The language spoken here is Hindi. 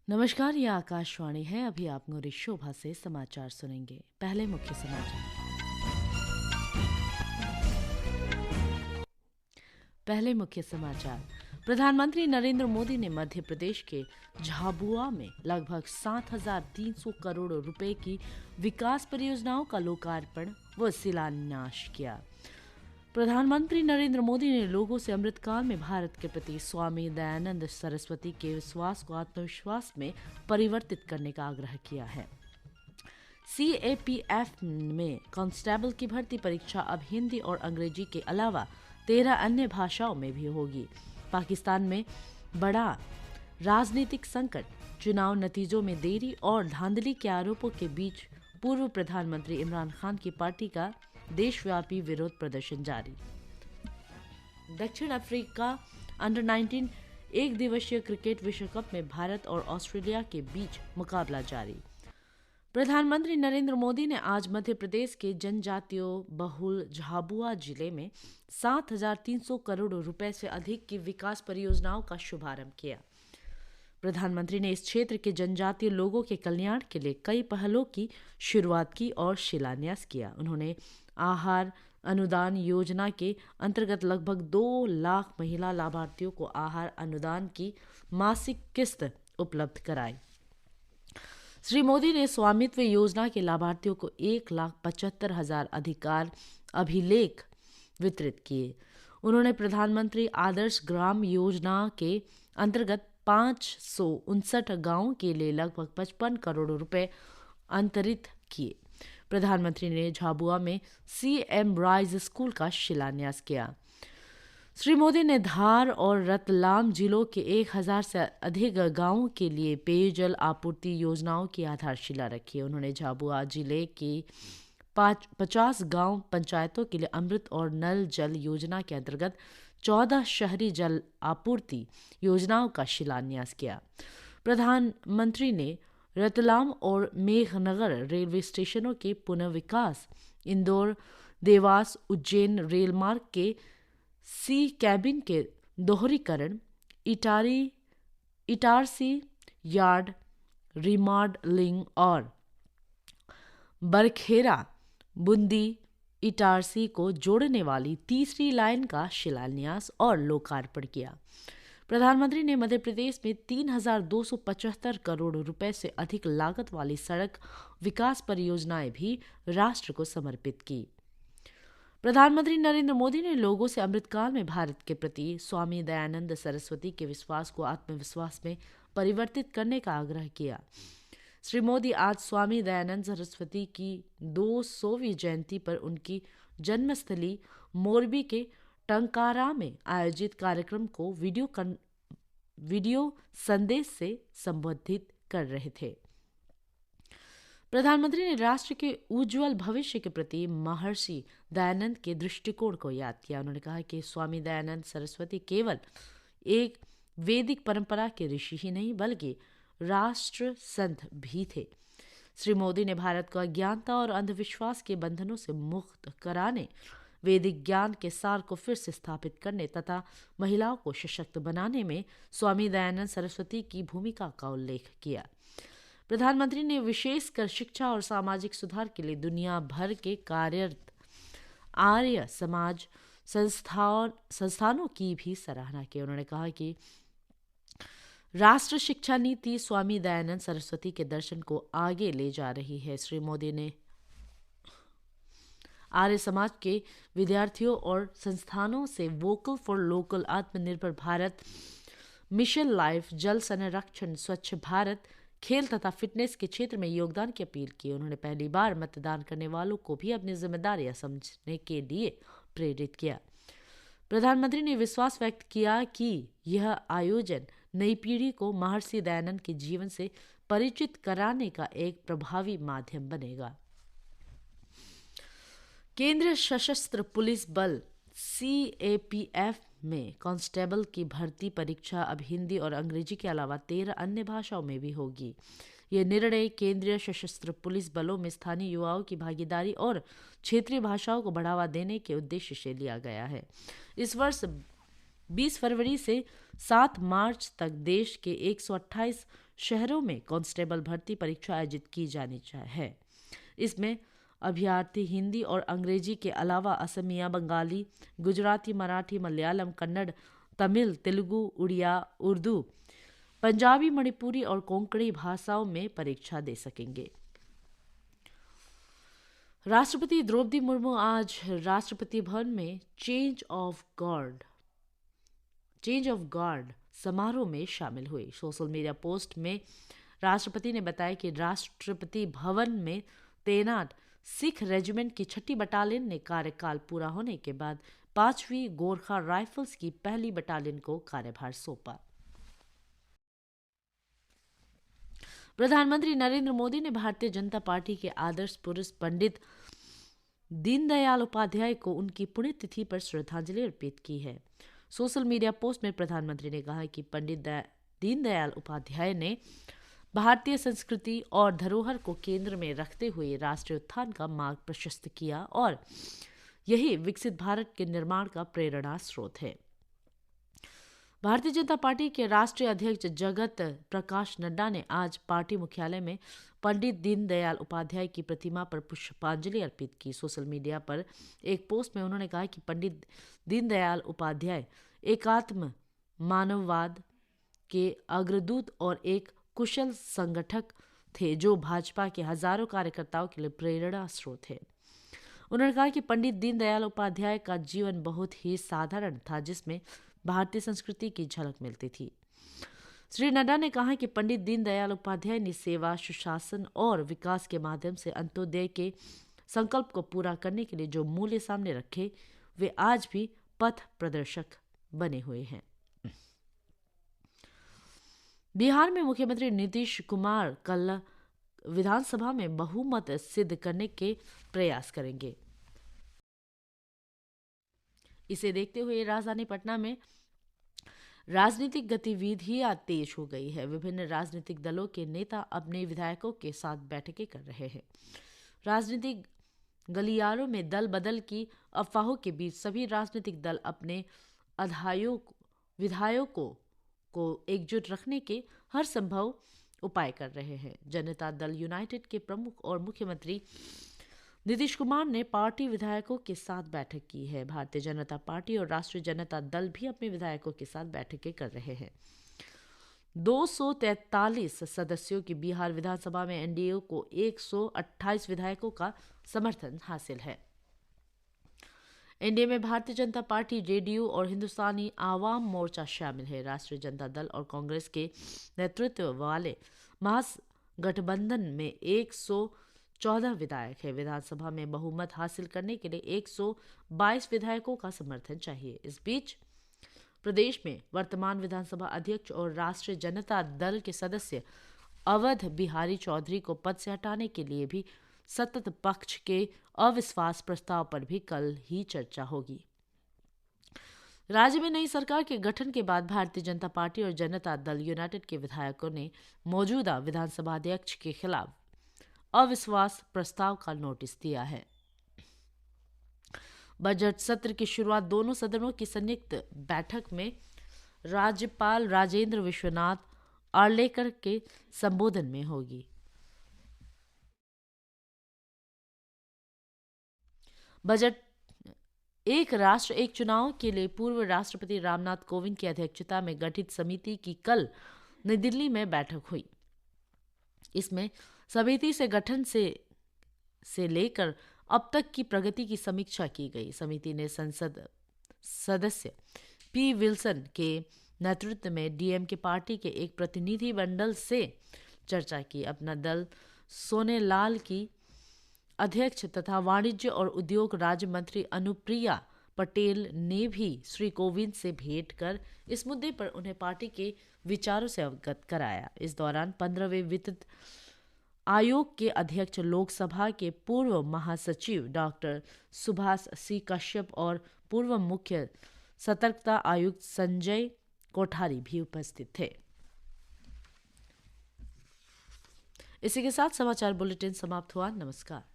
नमस्कार, ये आकाशवाणी है। अभी आप नूरी शोभा से समाचार सुनेंगे। पहले मुख्य समाचार। प्रधानमंत्री नरेंद्र मोदी ने मध्य प्रदेश के झाबुआ में लगभग 7,300 करोड़ रुपए की विकास परियोजनाओं का लोकार्पण व शिलान्यास किया। प्रधानमंत्री नरेंद्र मोदी ने लोगों से अमृतकाल में भारत के प्रति स्वामी दयानंद सरस्वती के विश्वास को आत्मविश्वास में परिवर्तित करने का आग्रह किया है। CAPF में कांस्टेबल की भर्ती परीक्षा अब हिंदी और अंग्रेजी के अलावा 13 अन्य भाषाओं में भी होगी। पाकिस्तान में बड़ा राजनीतिक संकट, चुनाव नतीजों में देरी और धांधली के आरोपों के बीच पूर्व प्रधानमंत्री इमरान खान की पार्टी का देशव्यापी विरोध प्रदर्शन जारी। दक्षिण अफ्रीका अंडर 19 एक दिवसीय क्रिकेट विश्व कप में भारत और ऑस्ट्रेलिया के बीच मुकाबला जारी। प्रधानमंत्री नरेंद्र मोदी ने आज मध्य प्रदेश के जनजातीय बहुल झाबुआ जिले में 7,300 करोड़ रुपए से अधिक की विकास परियोजनाओं का शुभारंभ किया। प्रधानमंत्री ने इस क्षेत्र के जनजातीय लोगों के कल्याण के लिए कई पहलों की शुरुआत की और शिलान्यास किया। उन्होंने आहार अनुदान योजना के अंतर्गत लगभग 2 लाख महिला लाभार्थियों को आहार अनुदान की मासिक किस्त उपलब्ध कराई। श्री मोदी ने स्वामित्व योजना के लाभार्थियों को 1,75,000 अधिकार अभिलेख वितरित किए। उन्होंने प्रधानमंत्री आदर्श ग्राम योजना के अंतर्गत 559 गांवों के लिए लगभग 55 करोड़ रुपए अंतरित किए। प्रधानमंत्री ने झाबुआ में CM राइज स्कूल का शिलान्यास किया। श्री मोदी ने धार और रतलाम जिलों के 1,000 से अधिक गांवों के लिए पेयजल आपूर्ति योजनाओं की आधारशिला रखी। उन्होंने झाबुआ जिले की 50 गांव पंचायतों के लिए अमृत और नल जल योजना के अंतर्गत 14 शहरी जल आपूर्ति योजनाओं का शिलान्यास किया। प्रधानमंत्री ने रतलाम और मेघनगर रेलवे स्टेशनों के पुनर्विकास, इंदौर देवास उज्जैन रेल मार्ग के C कैबिन के दोहरीकरण, इटारसी यार्ड रिमॉडलिंग और बरखेरा बूंदी इटारसी को जोड़ने वाली तीसरी लाइन का शिलान्यास और लोकार्पण किया। प्रधानमंत्री ने मध्य प्रदेश में 3,275 करोड़ रुपए से अधिक लागत वाली सड़क विकास परियोजनाएं भी राष्ट्र को समर्पित की। प्रधानमंत्री नरेंद्र मोदी ने लोगों से अमृतकाल में भारत के प्रति स्वामी दयानंद सरस्वती के विश्वास को आत्मविश्वास में परिवर्तित करने का आग्रह किया। श्री मोदी आज स्वामी दयानंद सरस्वती की 200वीं जयंती पर उनकी जन्मस्थली मोरबी के टंकारा में आयोजित कार्यक्रम को वीडियो संदेश से संबोधित कर रहे थे। प्रधानमंत्री ने राष्ट्र के उज्जवल भविष्य के प्रति महर्षि दयानंद के दृष्टिकोण को याद किया। उन्होंने कहा कि स्वामी दयानंद सरस्वती केवल एक वैदिक परंपरा के ऋषि ही नहीं बल्कि राष्ट्र संत भी थे। श्री मोदी ने भारत को अज्ञानता और अंधविश्वास के बंधनों से मुक्त कराने, वैदिक ज्ञान के सार को फिर से स्थापित करने तथा महिलाओं को सशक्त बनाने में स्वामी दयानंद सरस्वती की भूमिका का उल्लेख किया। प्रधानमंत्री ने विशेषकर शिक्षा और सामाजिक सुधार के लिए दुनिया भर के कार्यरत आर्य समाज संस्थानों की भी सराहना की। उन्होंने कहा कि राष्ट्र शिक्षा नीति स्वामी दयानंद सरस्वती के दर्शन को आगे ले जा रही है। श्री मोदी ने आर्य समाज के विद्यार्थियों और संस्थानों से वोकल फॉर लोकल, आत्मनिर्भर भारत मिशन लाइफ, जल संरक्षण, स्वच्छ भारत, खेल तथा फिटनेस के क्षेत्र में योगदान की अपील की। उन्होंने पहली बार मतदान करने वालों को भी अपनी जिम्मेदारियां समझने के लिए प्रेरित किया। प्रधानमंत्री ने विश्वास व्यक्त किया कि यह आयोजन नई पीढ़ी को महर्षि दयानंद के जीवन से परिचित कराने का एक प्रभावी माध्यम बनेगा। केंद्रीय सशस्त्र पुलिस बल CAPF में कांस्टेबल की भर्ती परीक्षा अब हिंदी और अंग्रेजी के अलावा 13 अन्य भाषाओं में भी होगी। यह निर्णय केंद्रीय सशस्त्र पुलिस बलों में स्थानीय युवाओं की भागीदारी और क्षेत्रीय भाषाओं को बढ़ावा देने के उद्देश्य से लिया गया है। इस वर्ष 20 फरवरी से 7 मार्च तक देश के 128 शहरों में कांस्टेबल भर्ती परीक्षा आयोजित की जानी है। इसमें अभ्यर्थी हिंदी और अंग्रेजी के अलावा असमिया, बंगाली, गुजराती, मराठी, मलयालम, कन्नड़, तमिल, तेलुगु, उड़िया, उर्दू, पंजाबी, मणिपुरी और कोंकणी भाषाओं में परीक्षा दे सकेंगे। राष्ट्रपति द्रौपदी मुर्मू आज राष्ट्रपति भवन में चेंज ऑफ गार्ड समारोह में शामिल हुए। सोशल मीडिया पोस्ट में राष्ट्रपति ने बताया कि राष्ट्रपति भवन में तैनात सिख रेजिमेंट की 6ठी बटालियन ने कार्यकाल पूरा होने के बाद 5वीं गोरखा राइफल्स की पहली बटालियन को कार्यभार सौंपा। प्रधानमंत्री नरेंद्र मोदी ने भारतीय जनता पार्टी के आदर्श पुरुष पंडित दीनदयाल उपाध्याय को उनकी पुण्यतिथि पर श्रद्धांजलि अर्पित की है। सोशल मीडिया पोस्ट में प्रधानमंत्री ने कहा कि पंडित दीनदयाल उपाध्याय ने भारतीय संस्कृति और धरोहर को केंद्र में रखते हुए राष्ट्रीय उत्थान का मार्ग प्रशस्त किया और यही विकसित भारत के निर्माण का प्रेरणा स्रोत है। भारतीय जनता पार्टी के राष्ट्रीय अध्यक्ष जगत प्रकाश नड्डा ने आज पार्टी मुख्यालय में पंडित दीनदयाल उपाध्याय की प्रतिमा पर पुष्पांजलि अर्पित की। सोशल मीडिया पर एक पोस्ट में उन्होंने कहा कि पंडित दीनदयाल उपाध्याय एकात्म मानववाद के अग्रदूत और एक कुशल संगठक थे जो भाजपा के हजारों कार्यकर्ताओं के लिए प्रेरणा स्रोत है। उन्होंने कहा कि पंडित दीनदयाल उपाध्याय का जीवन बहुत ही साधारण था, जिसमें भारतीय संस्कृति की झलक मिलती थी। श्री नड्डा ने कहा कि पंडित दीनदयाल उपाध्याय ने सेवा, सुशासन और विकास के माध्यम से अंत्योदय के संकल्प को पूरा करने के लिए जो मूल्य सामने रखे, वे आज भी पथ प्रदर्शक बने हुए हैं। बिहार में मुख्यमंत्री नीतीश कुमार कल विधानसभा में बहुमत सिद्ध करने के प्रयास करेंगे। इसे देखते हुए राजधानी पटना में राजनीतिक गतिविधियां तेज हो गई है। विभिन्न राजनीतिक दलों के नेता अपने विधायकों के साथ बैठकें कर रहे हैं। राजनीतिक गलियारों में दल बदल की अफवाहों के बीच सभी राजनीतिक दल अपने विधायकों को एकजुट रखने के हर संभव उपाय कर रहे हैं। जनता दल यूनाइटेड के प्रमुख और मुख्यमंत्री नीतीश कुमार ने पार्टी विधायकों के साथ बैठक की है। भारतीय जनता पार्टी और राष्ट्रीय जनता दल भी अपने विधायकों के साथ बैठकें कर रहे हैं। 243 सदस्यों की बिहार विधानसभा में एनडीए को 128 विधायकों का समर्थन हासिल है। एनडीए में भारतीय जनता पार्टी, जेडीयू और हिंदुस्तानी आवाम मोर्चा शामिल है। राष्ट्रीय जनता दल और कांग्रेस के नेतृत्व वाले महागठबंधन में 114 विधायक है। विधानसभा में बहुमत हासिल करने के लिए 122 विधायकों का समर्थन चाहिए। इस बीच प्रदेश में वर्तमान विधानसभा अध्यक्ष और राष्ट्रीय जनता दल के सदस्य अवध बिहारी चौधरी को पद से हटाने के लिए भी सत्ता पक्ष के अविश्वास प्रस्ताव पर भी कल ही चर्चा होगी। राज्य में नई सरकार के गठन के बाद भारतीय जनता पार्टी और जनता दल यूनाइटेड के विधायकों ने मौजूदा विधानसभा अध्यक्ष के खिलाफ अविश्वास प्रस्ताव का नोटिस दिया है। बजट सत्र की शुरुआत दोनों सदनों की संयुक्त बैठक में राज्यपाल राजेंद्र विश्वनाथ आर्लेकर के संबोधन में होगी। बजट एक राष्ट्र एक चुनाव के लिए पूर्व राष्ट्रपति रामनाथ कोविंद की अध्यक्षता में गठित समिति की कल नई दिल्ली में बैठक हुई। इसमें समिति से गठन से लेकर अब तक की प्रगति की समीक्षा की गई। समिति ने संसद सदस्य पी विल्सन के नेतृत्व में डीएमके पार्टी के एक प्रतिनिधि मंडल से चर्चा की। अपना दल सोनेलाल की अध्यक्ष तथा वाणिज्य और उद्योग राज्य मंत्री अनुप्रिया पटेल ने भी श्री कोविंद से भेंट कर इस मुद्दे पर उन्हें पार्टी के विचारों से अवगत कराया। इस दौरान 15वें वित्त आयोग के अध्यक्ष, लोकसभा के पूर्व महासचिव डॉक्टर सुभाष सी कश्यप और पूर्व मुख्य सतर्कता आयुक्त संजय कोठारी भी उपस्थित थे। इसी के साथ समाचार बुलेटिन समाप्त हुआ। नमस्कार।